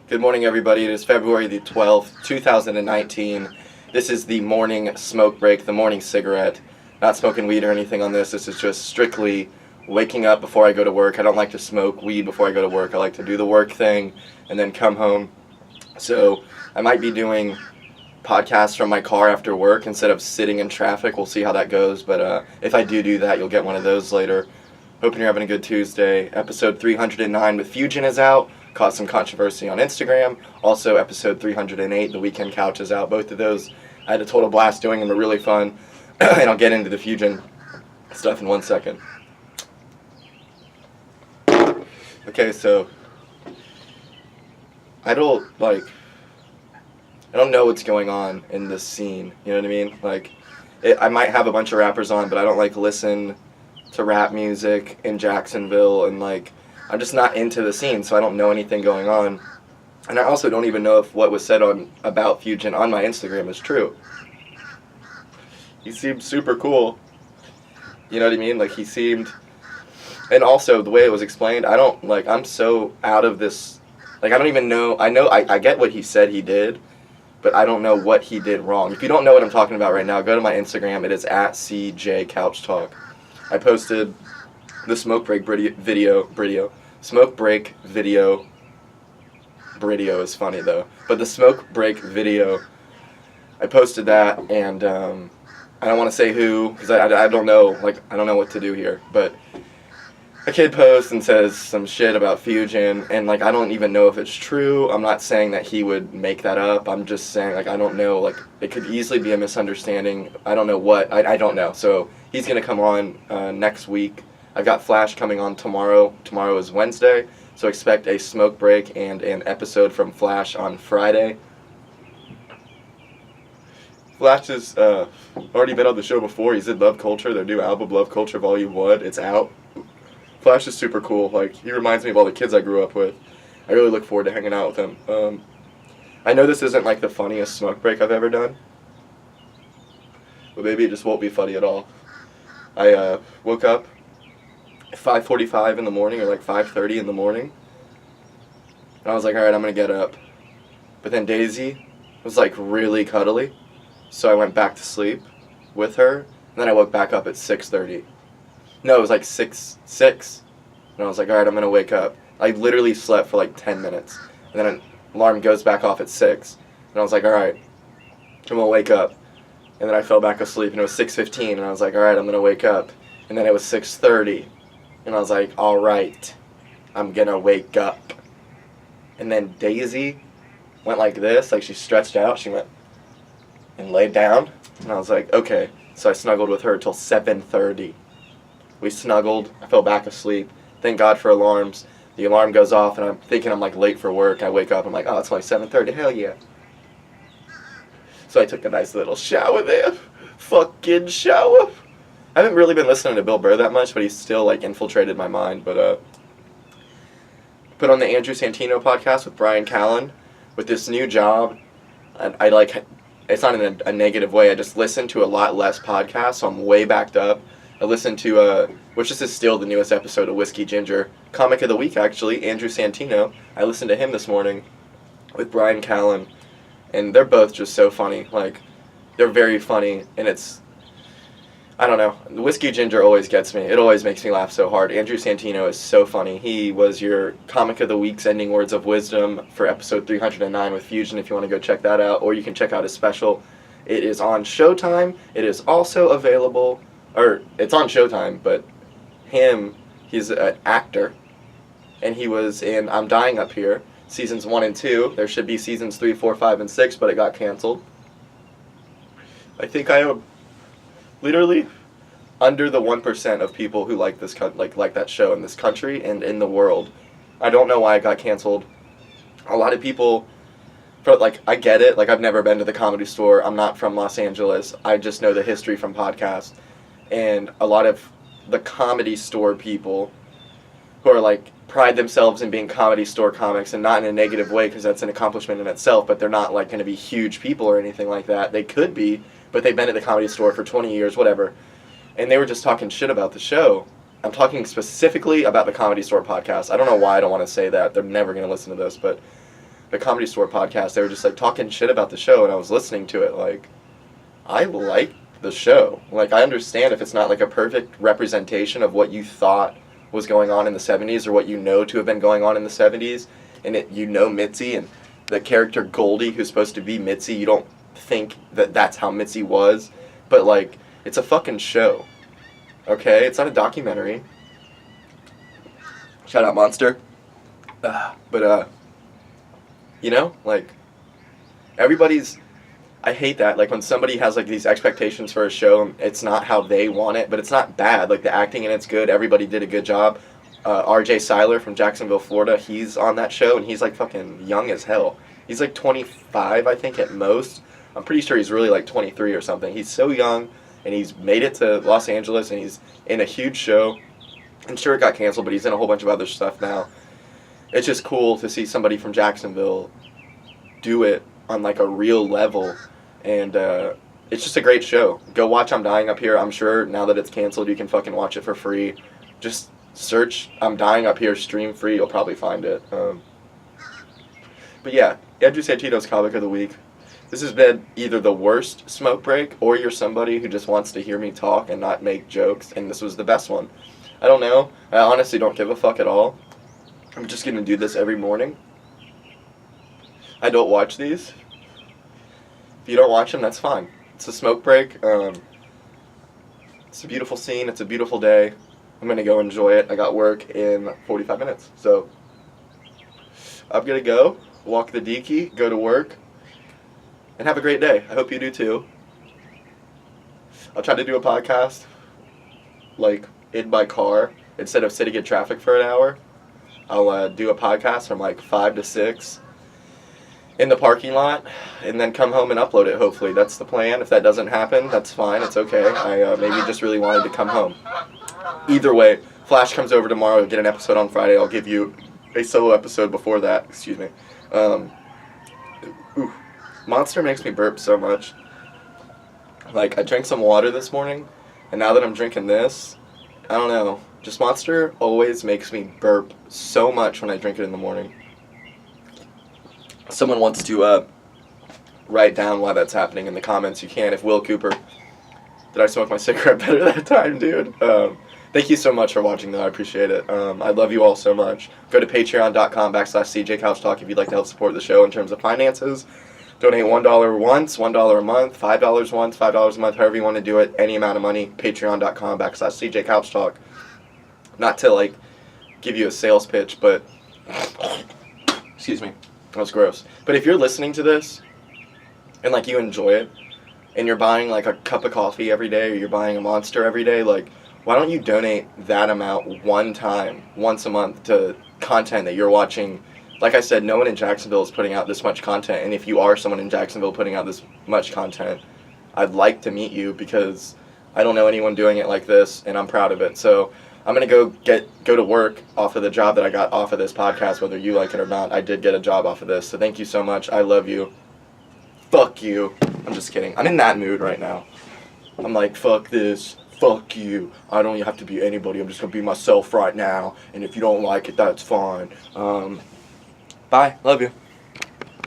Good morning, everybody. It is February the 12th, 2019. This is the morning smoke break, the morning cigarette. Not smoking weed or anything on this. This is just strictly waking up before I go to work. I don't like to smoke weed before I go to work. I like to do the work thing and then come home. So I might be doing podcasts from my car after work instead of sitting in traffic. We'll see how that goes. But if I do that, you'll get one of those later. Hoping you're having a good Tuesday. Episode 309 with Fugin is out. Caused some controversy on Instagram. Also, episode 308, The Weekend Couch, is out. Both of those I had a total blast doing and were really fun. And I'll get into the Fugin stuff in 1 second. Okay, so I don't know what's going on in this scene. You know what I mean? I might have a bunch of rappers on, but I don't listen to rap music in Jacksonville, and I'm just not into the scene, so I don't know anything going on. And I also don't even know if what was said about Fugin on my Instagram is true. He seemed super cool. You know what I mean? He seemed... And also, the way it was explained, I'm so out of this... I don't even know... I get what he said he did, but I don't know what he did wrong. If you don't know what I'm talking about right now, go to my Instagram. It is at CJCouchTalk. I posted the smoke break video. Smoke break video. Bridio is funny though. But the smoke break video, I posted that, and I don't want to say who, because I don't know, I don't know what to do here. But a kid posts and says some shit about Fugin, and I don't even know if it's true. I'm not saying that he would make that up. I'm just saying I don't know. It could easily be a misunderstanding. I don't know what. I don't know. So he's gonna come on next week. I've got Flash coming on tomorrow. Tomorrow is Wednesday, so expect a smoke break and an episode from Flash on Friday. Flash has already been on the show before. He's in Love Culture, their new album, Love Culture Volume 1. It's out. Flash is super cool. He reminds me of all the kids I grew up with. I really look forward to hanging out with him. I know this isn't the funniest smoke break I've ever done, but maybe it just won't be funny at all. I woke up at 5:45 in the morning, or 5:30 in the morning, and I was like, alright, I'm gonna get up. But then Daisy was really cuddly, so I went back to sleep with her, and then I woke back up at 6:30. No, it was 6. And I was like, alright, I'm gonna wake up. I literally slept for 10 minutes. And then an alarm goes back off at 6. And I was like, alright, I'm gonna wake up. And then I fell back asleep, and it was 6:15, and I was like, alright, I'm gonna wake up. And then it was 6:30. And I was like, alright, I'm gonna wake up. And then Daisy went like this, she stretched out, she went and laid down. And I was like, okay. So I snuggled with her till 7:30. We snuggled, I fell back asleep. Thank God for alarms. The alarm goes off, and I'm thinking I'm late for work. I wake up, I'm like, oh, it's only 7:30, hell yeah. So I took a nice little shower there. Fucking shower. I haven't really been listening to Bill Burr that much, but he's still infiltrated my mind. But put on the Andrew Santino podcast with Brian Callen with this new job. And it's not in a negative way. I just listen to a lot less podcasts, so I'm way backed up. I listened to, which this is still the newest episode of Whiskey Ginger, Comic of the Week actually, Andrew Santino. I listened to him this morning with Brian Callen, and they're both just so funny. They're very funny, and I don't know. The Whiskey Ginger always gets me. It always makes me laugh so hard. Andrew Santino is so funny. He was your Comic of the Week's Ending Words of Wisdom for episode 309 with Fugin, if you want to go check that out. Or you can check out his special. It is on Showtime. It is also available, or it's on Showtime, but he's an actor. And he was in I'm Dying Up Here, seasons 1 and 2. There should be seasons 3, 4, 5, and 6, but it got canceled. I think I am literally under the 1% of people who like this like that show in this country and in the world. I don't know why it got canceled. A lot of people, I get it. I've never been to the Comedy Store. I'm not from Los Angeles. I just know the history from podcasts. And a lot of the Comedy Store people who are pride themselves in being Comedy Store comics, and not in a negative way, because that's an accomplishment in itself, but they're not going to be huge people or anything like that. They could be, but they've been at the Comedy Store for 20 years, whatever. And they were just talking shit about the show. I'm talking specifically about the Comedy Store podcast. I don't know why I don't want to say that. They're never going to listen to this, but the Comedy Store podcast, they were just like talking shit about the show, and I was listening to it. Like, I like the show. Like, I understand if it's not like a perfect representation of what you thought was going on in the 70s or what you know to have been going on in the 70s, and Mitzi and the character Goldie, who's supposed to be Mitzi, you don't think that that's how Mitzi was, but like, it's a fucking show. Okay, it's not a documentary. Shout out Monster. But you know, like, everybody's, I hate that, like, when somebody has, like, these expectations for a show, and it's not how they want it, but it's not bad, like, the acting in it's good, everybody did a good job. R.J. Seiler from Jacksonville, Florida, he's on that show, and he's, like, fucking young as hell. He's, like, 25, I think, at most. I'm pretty sure he's really, like, 23 or something. He's so young, and he's made it to Los Angeles, and he's in a huge show. I'm sure it got canceled, but he's in a whole bunch of other stuff now. It's just cool to see somebody from Jacksonville do it on, like, a real level, and it's just a great show. Go watch I'm Dying Up Here. I'm sure now that it's canceled, you can fucking watch it for free. Just search I'm Dying Up Here, stream free, you'll probably find it. But yeah, Andrew Santino's Comic of the Week. This has been either the worst smoke break, or you're somebody who just wants to hear me talk and not make jokes, and this was the best one. I don't know. I honestly don't give a fuck at all. I'm just gonna do this every morning. I don't watch these. If you don't watch them, that's fine. It's a smoke break. It's a beautiful scene. It's a beautiful day. I'm gonna go enjoy it. I got work in 45 minutes, so I'm gonna go walk the deakie, go to work, and have a great day. I hope you do too. I'll try to do a podcast, like, in my car instead of sitting in traffic for an hour. I'll do a podcast from like 5 to 6 in the parking lot, and then come home and upload it, hopefully. That's the plan. If that doesn't happen, that's fine. It's okay. I maybe just really wanted to come home. Either way, Flash comes over tomorrow. We'll get an episode on Friday. I'll give you a solo episode before that. Excuse me. Monster makes me burp so much. Like, I drank some water this morning, and now that I'm drinking this, I don't know. Just Monster always makes me burp so much when I drink it in the morning. Someone wants to write down why that's happening in the comments. You can if Will Cooper. Did I smoke my cigarette better that time, dude? Thank you so much for watching, though. I appreciate it. I love you all so much. Go to patreon.com/CJCouchTalk if you'd like to help support the show in terms of finances. Donate $1 once, $1 a month, $5 once, $5 a month, however you want to do it. Any amount of money. Patreon.com/CJCouchTalk. Not to, like, give you a sales pitch, but... Excuse me. That was gross. But if you're listening to this, and, like, you enjoy it, and you're buying, like, a cup of coffee every day, or you're buying a Monster every day, like, why don't you donate that amount one time, once a month, to content that you're watching? Like I said, no one in Jacksonville is putting out this much content, and if you are someone in Jacksonville putting out this much content, I'd like to meet you, because I don't know anyone doing it like this, and I'm proud of it. So I'm going to go to work off of the job that I got off of this podcast, whether you like it or not. I did get a job off of this, so thank you so much. I love you. Fuck you. I'm just kidding. I'm in that mood right now. I'm like, fuck this. Fuck you. I don't have to be anybody. I'm just going to be myself right now, and if you don't like it, that's fine. Bye. Love you.